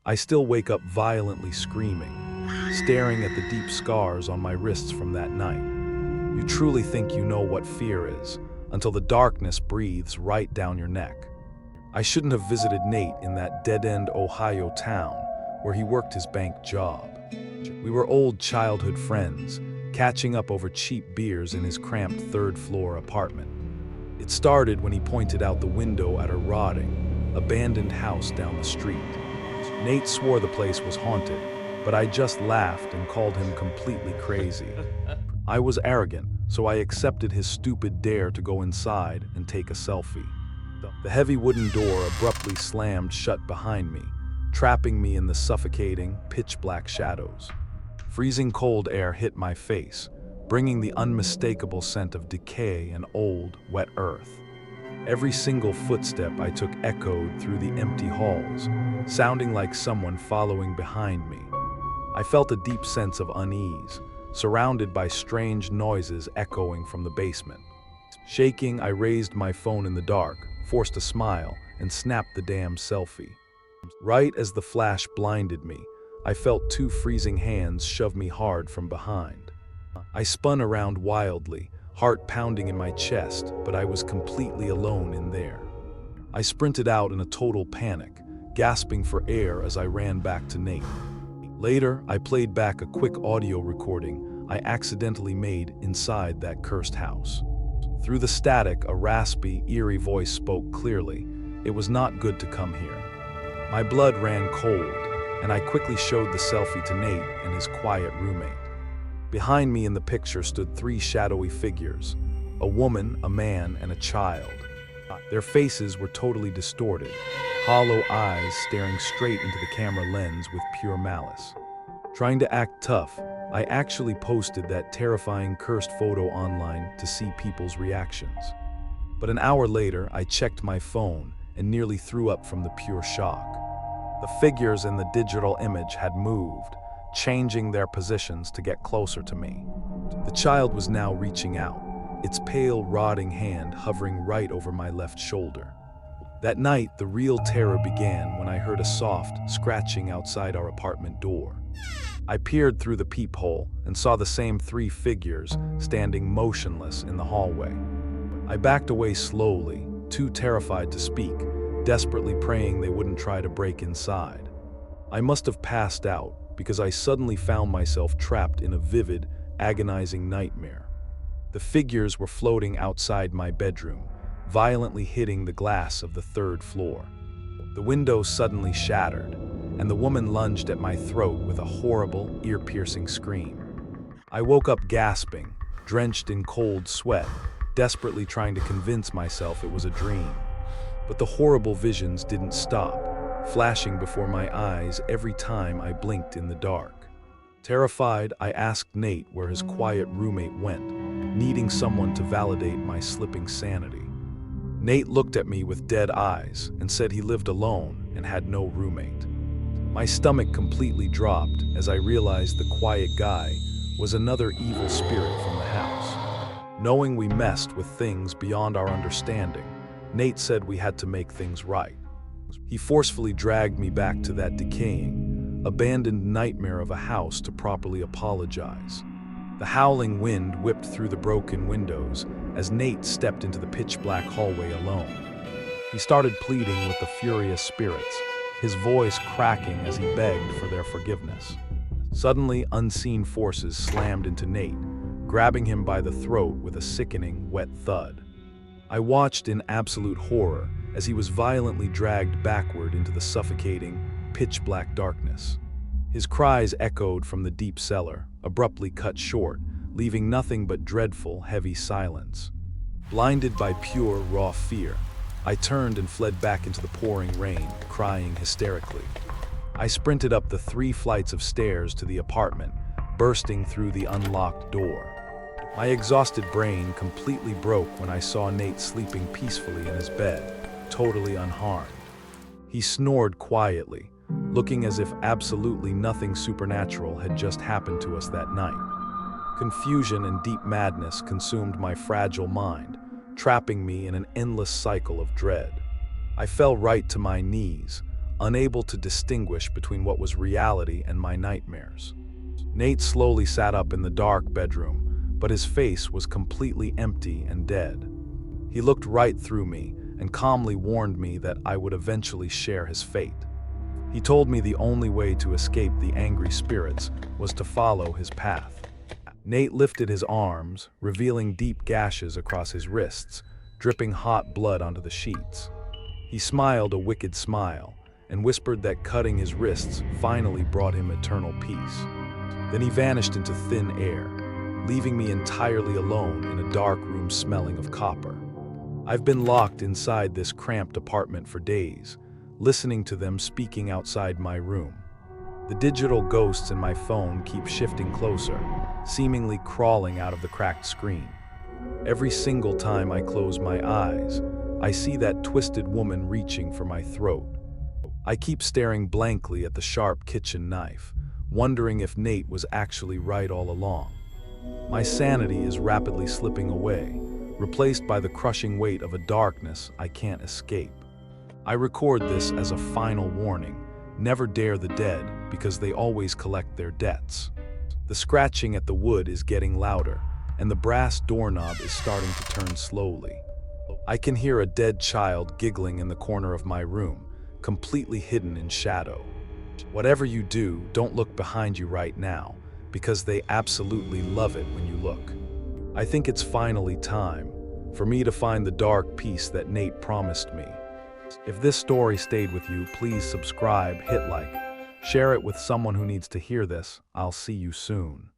I still wake up violently screaming, staring at the deep scars on my wrists from that night. You truly think you know what fear is, until the darkness breathes right down your neck. I shouldn't have visited Nate in that dead-end Ohio town where he worked his bank job. We were old childhood friends, catching up over cheap beers in his cramped third-floor apartment. It started when he pointed out the window at a rotting, abandoned house down the street. Nate swore the place was haunted, but I just laughed and called him completely crazy. I was arrogant, so I accepted his stupid dare to go inside and take a selfie. The heavy wooden door abruptly slammed shut behind me, trapping me in the suffocating, pitch-black shadows. Freezing cold air hit my face, bringing the unmistakable scent of decay and old, wet earth. Every single footstep I took echoed through the empty halls, sounding like someone following behind me. I felt a deep sense of unease, surrounded by strange noises echoing from the basement. Shaking, I raised my phone in the dark, forced a smile, and snapped the damn selfie. Right as the flash blinded me, I felt two freezing hands shove me hard from behind. I spun around wildly, heart pounding in my chest, but I was completely alone in there. I sprinted out in a total panic, gasping for air as I ran back to Nate. Later, I played back a quick audio recording I accidentally made inside that cursed house. Through the static, a raspy, eerie voice spoke clearly. It was not good to come here. My blood ran cold, and I quickly showed the selfie to Nate and his quiet roommate. Behind me in the picture stood three shadowy figures, a woman, a man, and a child. Their faces were totally distorted, hollow eyes staring straight into the camera lens with pure malice. Trying to act tough, I actually posted that terrifying cursed photo online to see people's reactions. But an hour later, I checked my phone and nearly threw up from the pure shock. The figures in the digital image had moved, changing their positions to get closer to me. The child was now reaching out, its pale, rotting hand hovering right over my left shoulder. That night, the real terror began when I heard a soft scratching outside our apartment door. I peered through the peephole and saw the same three figures standing motionless in the hallway. I backed away slowly, too terrified to speak, desperately praying they wouldn't try to break inside. I must have passed out because I suddenly found myself trapped in a vivid, agonizing nightmare. The figures were floating outside my bedroom, violently hitting the glass of the third floor. The window suddenly shattered, and the woman lunged at my throat with a horrible, ear-piercing scream. I woke up gasping, drenched in cold sweat, desperately trying to convince myself it was a dream. But the horrible visions didn't stop, flashing before my eyes every time I blinked in the dark. Terrified, I asked Nate where his quiet roommate went, needing someone to validate my slipping sanity. Nate looked at me with dead eyes and said he lived alone and had no roommate. My stomach completely dropped as I realized the quiet guy was another evil spirit from the house. Knowing we messed with things beyond our understanding, Nate said we had to make things right. He forcefully dragged me back to that decaying, abandoned nightmare of a house to properly apologize. The howling wind whipped through the broken windows as Nate stepped into the pitch-black hallway alone. He started pleading with the furious spirits, his voice cracking as he begged for their forgiveness. Suddenly, unseen forces slammed into Nate, grabbing him by the throat with a sickening, wet thud. I watched in absolute horror as he was violently dragged backward into the suffocating, pitch-black darkness. His cries echoed from the deep cellar, abruptly cut short, leaving nothing but dreadful, heavy silence. Blinded by pure, raw fear, I turned and fled back into the pouring rain, crying hysterically. I sprinted up the 3 flights of stairs to the apartment, bursting through the unlocked door. My exhausted brain completely broke when I saw Nate sleeping peacefully in his bed, totally unharmed. He snored quietly, looking as if absolutely nothing supernatural had just happened to us that night. Confusion and deep madness consumed my fragile mind, trapping me in an endless cycle of dread. I fell right to my knees, unable to distinguish between what was reality and my nightmares. Nate slowly sat up in the dark bedroom, but his face was completely empty and dead. He looked right through me and calmly warned me that I would eventually share his fate. He told me the only way to escape the angry spirits was to follow his path. Nate lifted his arms, revealing deep gashes across his wrists, dripping hot blood onto the sheets. He smiled a wicked smile and whispered that cutting his wrists finally brought him eternal peace. Then he vanished into thin air, leaving me entirely alone in a dark room smelling of copper. I've been locked inside this cramped apartment for days, listening to them speaking outside my room. The digital ghosts in my phone keep shifting closer, seemingly crawling out of the cracked screen. Every single time I close my eyes, I see that twisted woman reaching for my throat. I keep staring blankly at the sharp kitchen knife, wondering if Nate was actually right all along. My sanity is rapidly slipping away, replaced by the crushing weight of a darkness I can't escape. I record this as a final warning: never dare the dead, because they always collect their debts. The scratching at the wood is getting louder, and the brass doorknob is starting to turn slowly. I can hear a dead child giggling in the corner of my room, completely hidden in shadow. Whatever you do, don't look behind you right now, because they absolutely love it when you look. I think it's finally time for me to find the dark peace that Nate promised me. If this story stayed with you, please subscribe, hit like, share it with someone who needs to hear this. I'll see you soon.